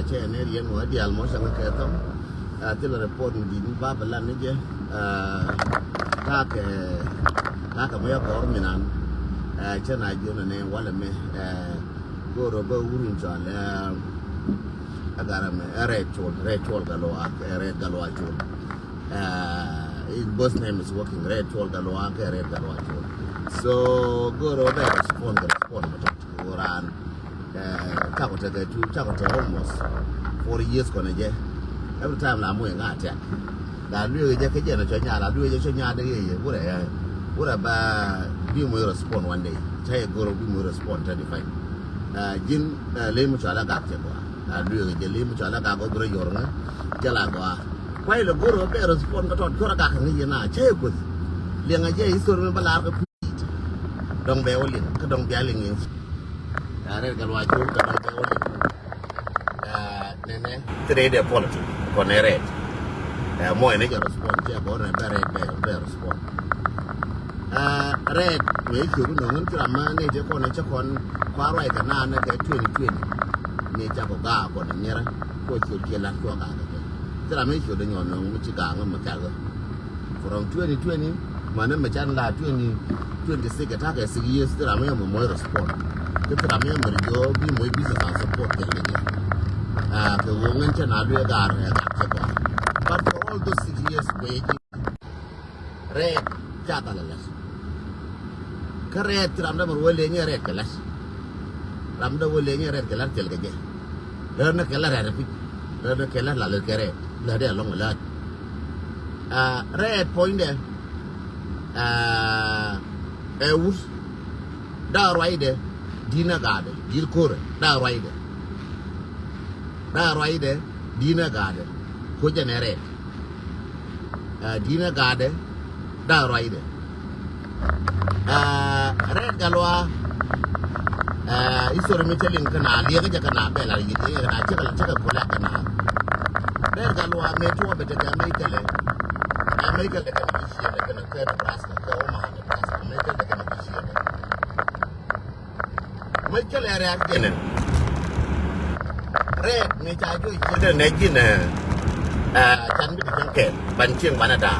c'è ne riemo di almo sang che tom ti lo report di ba balan ne je ka mo ya ko minan c'è na jo ne wala me go ro ba wurin cha le agara me re chol galo chol his boss name is working red chol galo red galo chol so go ro ba respond to ran chako almost 40 years kone je every time la mo nga attack la lui je ke je na chonya la lui je chonya de ye bura ba bi mo respond one day tay go bi mo respond 35 jin le mo chala ga ke kwa la lui je le mo chala ga go bro yor na jala kwa kwai lo go be respond ko to ra ga ka ni na che ko le nga je isor me balar ko dong be wolin ko dong be alin yin red galwa chul ka dong be wolin nene trade politics con red mo ne ga respond che go ne be respond red we chu no ngun kra ma ne je ko ne che kon kwa roi ka na ne ke 2020 ne cha ko ga ko ne ra ko chu ke la ko ga ne kra me chu de nyon no mu chi ga ma ka ga from 2020 ma ne ma chan la 2026 ka ta ke 6 years kra me mo respond ke kra me mo jo bi mo business support ke ne ke wo ngen che na lue ga re ga che ko but for all those 6 years waiting red cha ta la ka red tram da mo le ne red ka la ram da wo le ne red ka la tel ga je le na ke la re pi le na ke la le ke re la de long la red point de us da right dina gade dil kore da right dina gade ko genere dina gade da right red galwa isore metelin kana liya ga kana bela yi na cika kula kana red galwa me to be ta mai kale da kana shi da kana kai da braska ko ma da braska mai kale da kana shi mai kale ya kenan red me ta jo shi da ne gina can bi kan ke ban cin bana da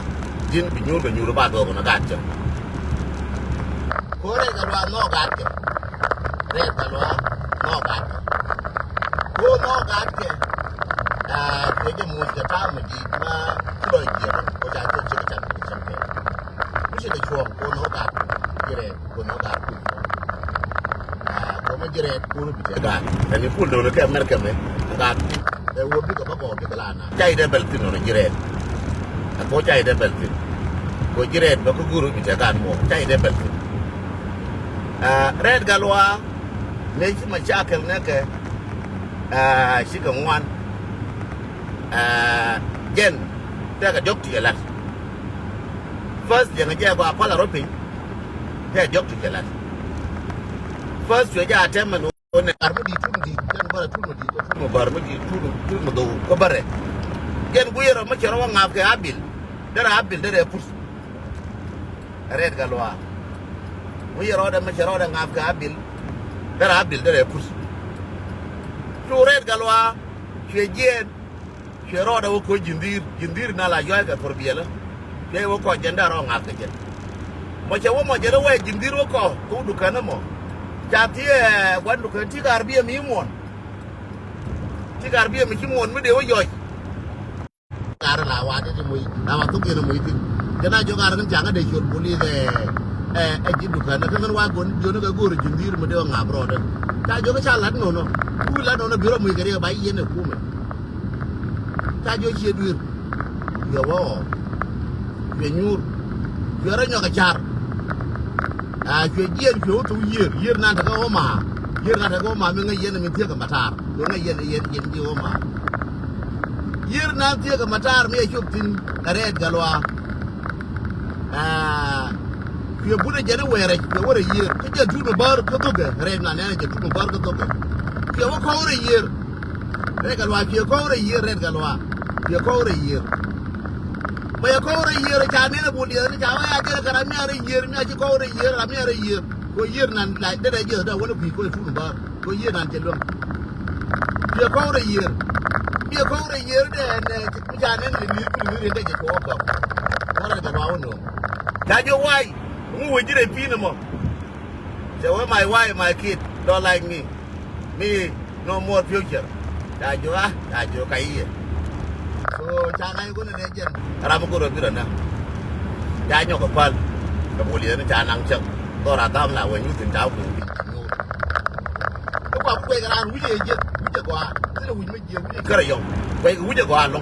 din bi nyuru ba do na ga ta ko red galwa no ga ta red galwa no ga ta ko no ga ta ke je mu ta ta mu di ma ko ji ko ja to ci ta ci ke ku shi da chuo ko no ga jire ko no ga ku ko ma jire ku bi ga ta ni ku do no ke america me ga e wo bi ko ba ko bi la na chai de bel tin no jire ko chai de bel tin ko jire ba ko guru bi ta ga mo chai de bel tin red galwa ne shi ma chakal ne ke shi ga ngwan gen daga doctor yalat first yang je ba pala ropi te doctor yalat first we ja tem no ne armudi tumdi den bara tumdi ko tum barmudi tum do ko bare gen guyero ma ci rawa ngaf ke abil dara pus red galwa guyero da ma ci rawa ngaf ke abil dara pus to red galwa ci jen Kero da ko jindir na la yoy ka forbiela ke wo ko jenda ro ngak ke mo che wo mo jero we jindir wo ko ku du kana mo cha ti wan du ka ti gar bi mi mon mi de wo yoy gar la wa de mu na wa tu ke no mu ti kana jo gar kan janga de shur buli de ji du kana kan wa gon jo no ka go jindir mo de ngab ro de ta jo ka cha lat no ku la no bi ro mu ke ba yi ne ku me ta jo chi dur yo wo ye nyur yo ra nyo ka char che yen che tu yer na ta ko ma me ngai yen me tie ka matar yo ngai yen di o ma yer na tie ka matar me chup tin red galwa che bude jene were che wore yer che je tu no bar ko to ge red na ne je tu no bar ko to ge che wo ko wore yer red galwa che ko wore yer red galwa ya kore yer ma ya kore yer ka ne na buli ne ka wa ya je ka mi are yer mi aji kore yer ra mi are yer ko yer nan la de je da wani ku ko fu ba ko yer nan je lo Dia kau dah year. Dia kau dah year deh. Macam ni ni dia je kau apa. Orang dah bawa no. Jadi why? Mu wajib ada pin mo. So my wife, my kid don't like me. Me no more future. Jadi kaya. So jangan aku nak najan. Ramu aku dah na. Jadi aku kapal. Kemudian jangan cak. Orang tahu lah, when you can tell me. Aku apa yang wujud je gua. Itu wujud je wujud kerja. Baik wujud gua long.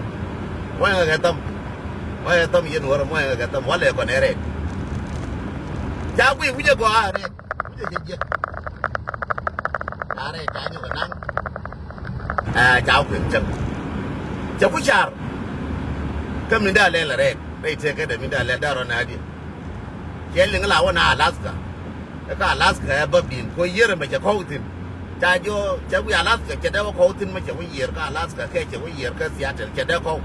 Mana kata yang orang mana kata wala kau neret. Jadi wujud gua neret. Wujud je. Neret jangan kau nang. Jauh kencang. Jauh jar. Kami dah lelak neret. Baik cakap dah minda lelak dah orang ada. Jadi ngelawan awak nak Alaska. Kalau Alaska babin, kau year macam kau tin. Jadi Alaska, jadi awak kau tin macam year. Kalau Alaska, jadi year ke Seattle, jadi kau.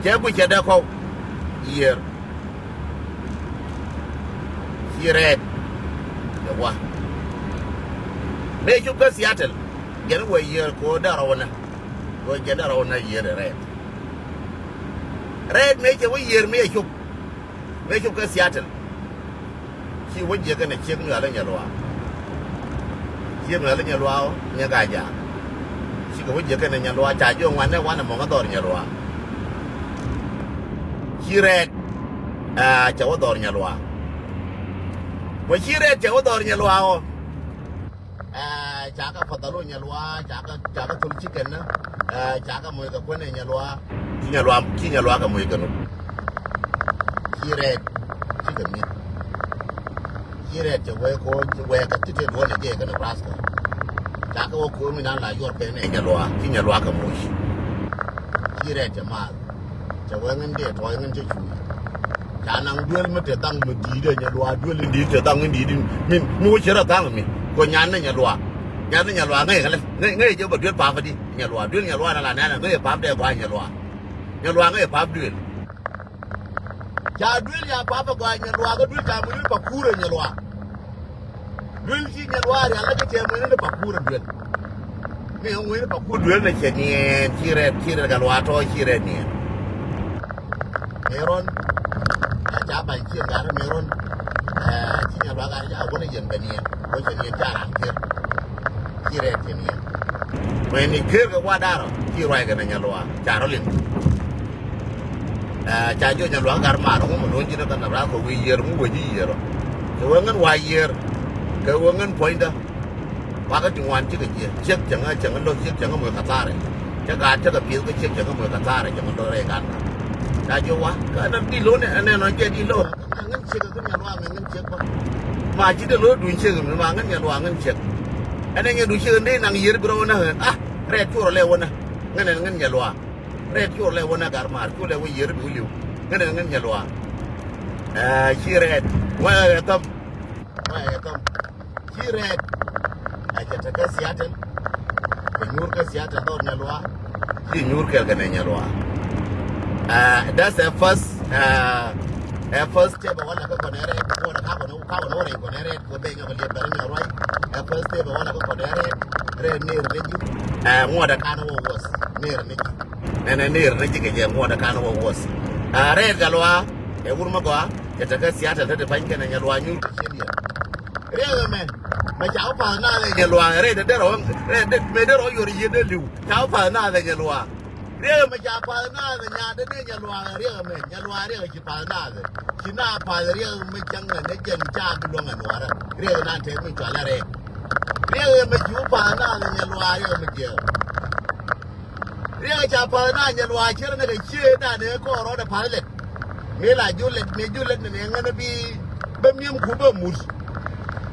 Jadi kau year. Red. Wah. Mereka ke Seattle, jadi kau year kau dah rawana. Kau jadi rawana year red. Red make a year make you go Seattle. She would you gonna check me along your law. Check me along your law, Yagaja. She go with you can in your law, charge you one among other in your law. She read Chawador in your law. When she read Chawador in your law, Chaka for the in your law, Chaka to chicken, Chaka Moika in your law. Kinya lua kamu ikan. Kira chicken meat. Kira cewek kat tu dua ni dia kan Nebraska. Cakap aku minat lah jual pen kinya lua kamu. Kira cemal. Cewek ngan dia, tuai ngan cucu. Jangan jual mesti tang mesti dia nyalua jual ini dia tang ini dia. Mu cerita tang mi. Kau nyana nyalua. Nyana nyalua ngai je berjual apa di nyalua nala nana ngai apa dia buat nyalua. Nyalua ngai apa duit. Duit ya apa gua nyalua ke duit kamu ni pakura nyalua. Duit si nyalua dia lagi cuma ni pakura duit. Ni orang ni pakura duit ni ciret kalau atau ciret ni. Meron, siapa yang ciret kan meron. Si nyalua kan aku ni jen bani. Kau ni jarang ciret ni. When you kill the water, you ride in your Carolyn. Chajo nyalua karma, menunjuk kan nak we year, kewangan wire, kewangan pointer. Pakai cuma cek jangan lo cek jangan mau katare. Cek pil ke cek jangan mau katare, jangan lo rekan. Chajo wah, kerana di lo ni, ane jadi lo. Ngan cek tu nyalua ngan cek apa? Macam tu lo duit cek, memang ngan cek. Ane yang duit ni nang year berapa nah? Red cure lewana, ngan nyalua. Red cure lewana karma, cure lewa year dulu. Ngan nyalua. She red. Wah etam. She red. Aja tak Seattle. Penyur ke Seattle tu nyalua. She nyur ke nyalua. That's the first step. Wala ko konere. Ko na kau ni konere. Ko benga beli barang nyalua. First step wala ko konere. Red near reji. Mua da kano was near reji. Nene near reji ke mua da kano was. Red galwa. Urma gua. Kita ke Seattle tu depan kan nyalua nyur ke sini. Red man. Macam apa na le nyalua. Red orang. Red meder orang yuri yeder liu. Macam apa na le nyalua. Red macam apa na le nyada ni nyalua. Red man. Nyalua red macam apa na le. Cina apa red macam ni jen cah duluan luar. Red nanti macam lah red. Dia macam apa nak nyalua dia macam. Dia macam apa nak nyalua cerita nak cerita nak kau orang dah pilot. Mela julet ni yang ni bemium kuba mus.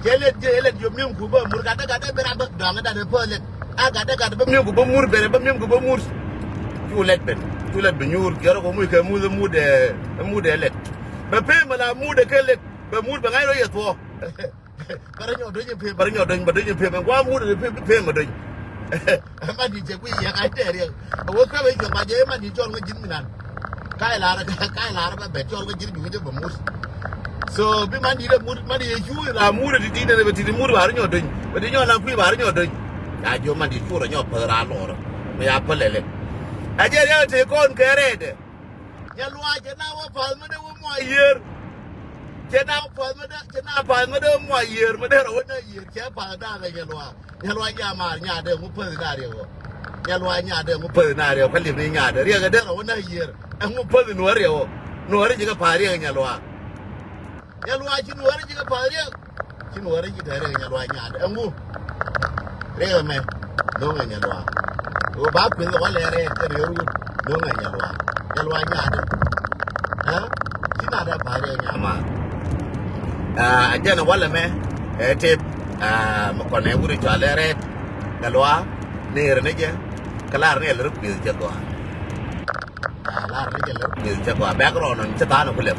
Jelet bemium kuba mus kata berapa dang ada pilot. Kata bemium kuba mus bemium kuba mus. Julet benyur kira kamu muda let. Bapa malah muda kelet. Bemud bangai lo ya tua. Barangnya pe gua mu de pe madai mandi je kui yang ada dia wo ka be ke maje mandi jol ga jinminan kai la ba be jol ga jinmi je bamus so bi mandi de mu mandi ju la mu de ti de be ti mu ba ro do di nyo na kui bar nyo de ya jo man di chura nyo pera lor me ya pelele aje ya te kon kerede ya lwa je na wa pal me de mo yer je na pal me de mo yer me de ro na yer ke pa da ga ya lwa ya ma nya de mu pe da de wo ya lwa nya de mu pe na de ko lim ni nya de ri ga de ro na yer an mu pe no re wo no re ji ga pa ri nya lwa ji no re ji ga pa ri ji no re ji de re nya lwa nya de an mu re me no nya lwa o ba pe lo le re ke re ru no nya lwa nya de ha ji na da pa ri nya ma aje na wala me te ma ko ne wuri to le re galwa ne re ne je kalar ne le ru bi je ko kalar ne je le ru bi je ko background on ta na ko le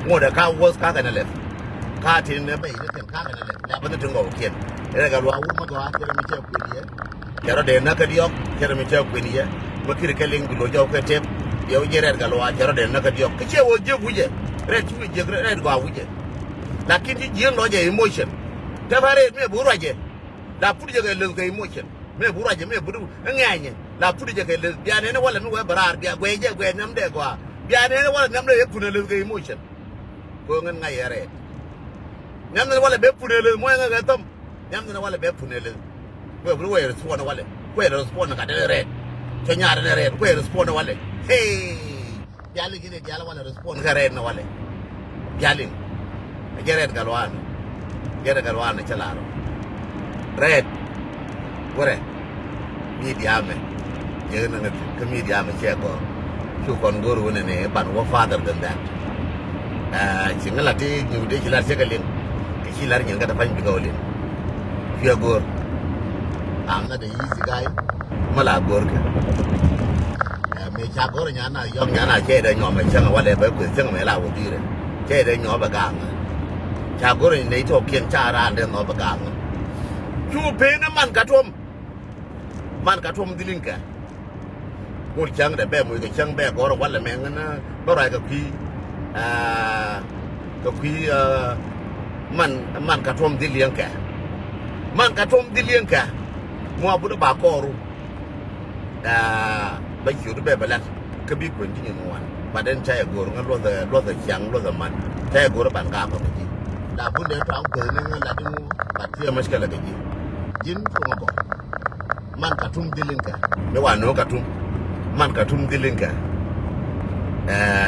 mo da ka was ka ga na le ka tin ne bai ne ka ga na le ya ba ta ngo kien re galwa wu ma ko a ke mi che ku ni ya ro de na ka diok ke mi che ku ni ya mo kir ke ling lo jo ke te yo je re galwa je ro de na ka diok ke che wo je ku je re chu je re ga wu je lakini jien lo je emotion ta fare me buru je la pudi je le ke emotion me buru je me buru nganye la pudi je ke le bia ne wala mi we barar bia gwe je gwe nam de kwa bia ne wala nam le pune le ke emotion ko ngan ngai re nam ne wala be pune le mo nga ga tom nam ne wala be pune le we buru we respond wala we respond ka de re to nyaare ne re we respond wala hey bia le gine bia wala respond ka re na wala bia le Jared Galwan chalaro red wore media me yena na media me chego chu kon goru ne ban wo father than that chingala ti ñu de ci la segalin ci la ñen ga da fañ bi gawlin fi gor am na de easy guy mala gor ka me cha gor nya na yom nya na che de ñom me changa wala ba ku changa me la wo dire che de ñom ba gang cha gor ni to kien cha ran de no ba gang chu pe na man ka tom dilinka mo chang de be mo ke chang be gor wala me ngana ba ra ka pi man ka tom dilinka mo abu da ba koru ba yu de be balat ka bi ko ndi ni wan ba den cha gor ngal lo da chang lo da man cha gor ban ka ko ji da bu de to an ko ne la du ba tiya mashkala ga ji jin to ko man ka tum dilinka me wa no ka tum man ka tum dilinka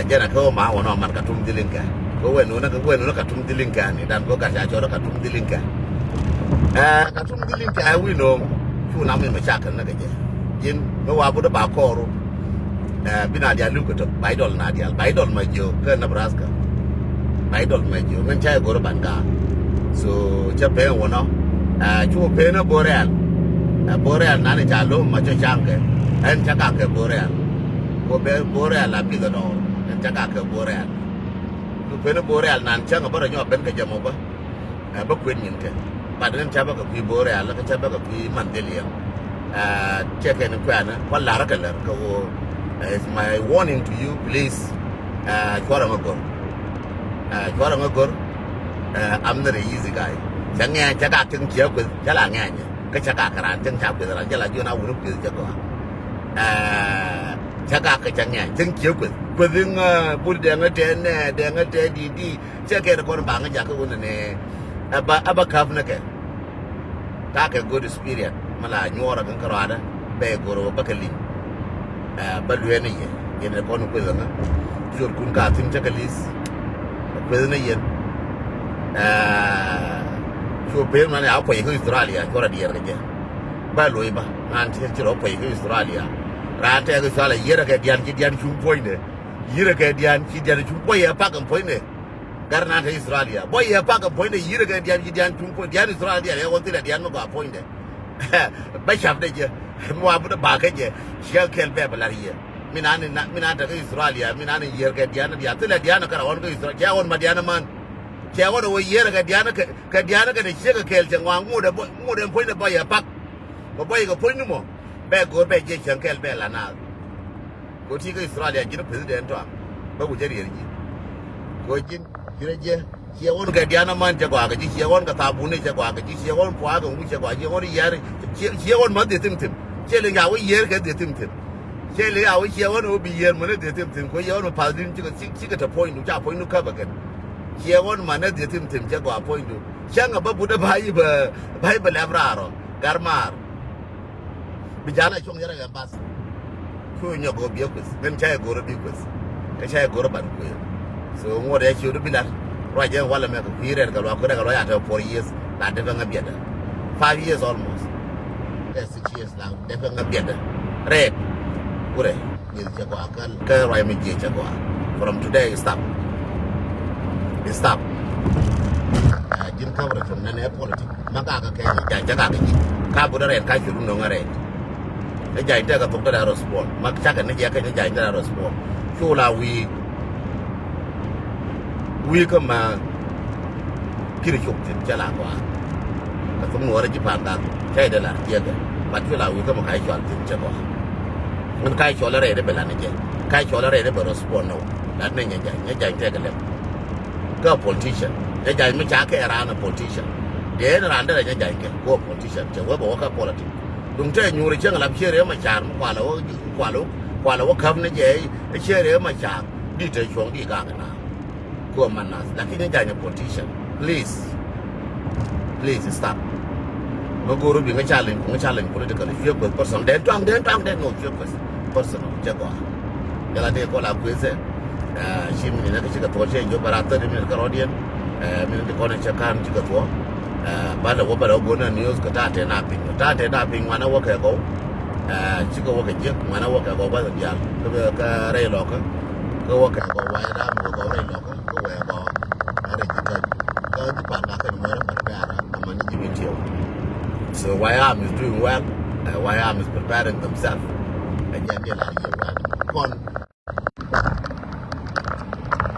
jana ko ma wono man ka tum dilinka ko wenu na ka tum dilinka ni dan ko ka ja cho ka tum dilinka ka tum dilinka ai wi no chu na me ma cha kan na ga je jin me wa bu da ba ko ru bina dia lu ko to bai dol na dia bai dol ma jo ka Nebraska bai dol ma jo ngan cha go ban ka so cha pe wono chu pe na boreal na ne cha lo ma cho chang ke en cha ka ke boreal ko be boreal la bi ga do en cha ka ke boreal lu pe na boreal nan cha ga ba nyo ben ka jamo ba ba kwen yin ke ba den cha ba ka pi boreal la ka cha ba ka pi man de liya che ke na kwa na kwa la ra ka la ko it's my warning to you please kwara ngor I'm not an easy guy cha nghe cha ka tung chia ku cha la nghe cái cha ka karan chân cha ku la cha la ju na wu ku cha ko cha ka ka cha nghe chân chia ku ding bu de nga te di cha ke ko ba nga ja ko ne aba ka na ke ta ke good spirit mala nyora kan karada be goro bakali ba luwe ne ye ne ko no ku na jor kun ka tin cha kalis ku ne ye so pe man ya ko yi Australia ko ra dier ge ba loy ba man ti ro ko yi Australia ra te ko sala yera ke dian chu poine yera ke dian chu poye pa kan poine garna te Australia boy ya pa kan poine yera ke dian chu poine dian Australia ya ko ti la dian ko poine ba chap de je mo abu da ba ke je shel kel be ba la ye mina te Australia mina ne yera ke dian te la dian ka on ko Australia ya on ma dian man che wa do yera ka diana ka de che ka kel changwa mu de poi de boy pak bo boy ko poi nu mo be go be je chang kel be la na ko ti ko Australia ji no president to ba bu je ri ko jin jire je chia on ga diana man che kwa ga chia on ga ta bu ne che kwa ga chia on kwa ga mu che kwa chia on yer chia on ma de tim tim che le ya wo yer ga de tim tim che le ya wo chia on o bi yer ma ne de tim tim ko yer on pa din chi ga ta point nu cha point nu ka ba ga chia on ma ne de tim tim che kwa point nu chang ba bu da bai ba la bra ro garmar bi jana chong yara ga bas ko nya go bi ko ben cha go ro bi ko ka cha go ro ban ko so mo de chi do bi la Roger wala me ko hire ga lo ko ga lo ya ta 4 years la de nga bieda 5 years almost 6 years now de nga bieda red kure ni je ko akal ka roi me je ko from today stop jin cover from na politics maka ka kai ja ga ka bu da red ka shiru no ngare e ja ita ga to da respond mak cha ga ne ja ka ja ita da respond ko la weก็มาคิดฉุกถึงจะลากว่าแต่สมมติว่าจะผ่านตาใช่เดี๋ยวละเยี่ยมบัดที่เราweก็มาขายชวนถึงจะว่ามันขายชวนอะไรได้เป็นอะไรเนี่ยขายชวนอะไรได้เป็น response เอาแล้วเนี่ยใหญ่แท้กันเลยก็ politician ใหญ่ไม่ช้าแค่ร้านนะ politician เดี๋ยวร้านได้ใหญ่แค่พวก politician จะว่าบอกว่าก็ politics ลุงเจ้าอยู่ในเชิงรับเชื่อเรื่องมาจากกว่าเราว่าคำนี่ใหญ่เชื่อเรื่องมาจากดีใจช่วงดีกากันนะmanas lakini janya politician please stop no guru bi nga challenge politically fear with person den twang no fear with personal jago yala de ko la kwese shim ni na kichika to che jo barata ni ka rodien mi de ko na chakan chika to bala wo bala go na news ka ta te na pin wana wo ka go chika wo ka je wana wo ka go ba ya ka re lo ka wo ka go wa ra mo go re lo ka so YAM is doing well. YAM is preparing themselves. And then they're like,